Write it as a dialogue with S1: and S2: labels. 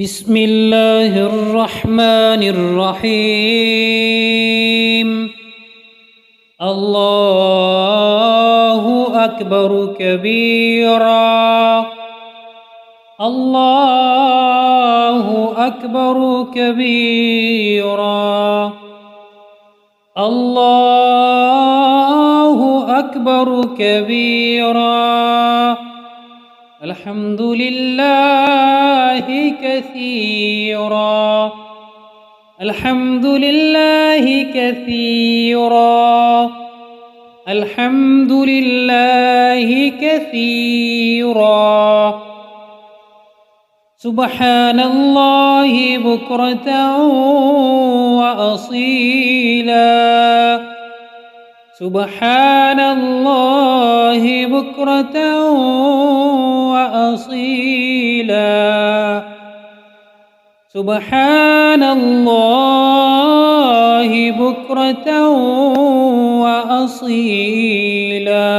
S1: بسم الله الرحمن الرحيم. الله أكبر كبيرا. الله أكبر كبيرا. الله أكبر كبيرا. الحمد لله كثيرا. الحمد لله كثيرا. الحمد لله كثيرا. سبحان الله بكرة وأصيلا. سبحان الله بكرة وأصيلا. سبحان الله بكرة وأصيلا.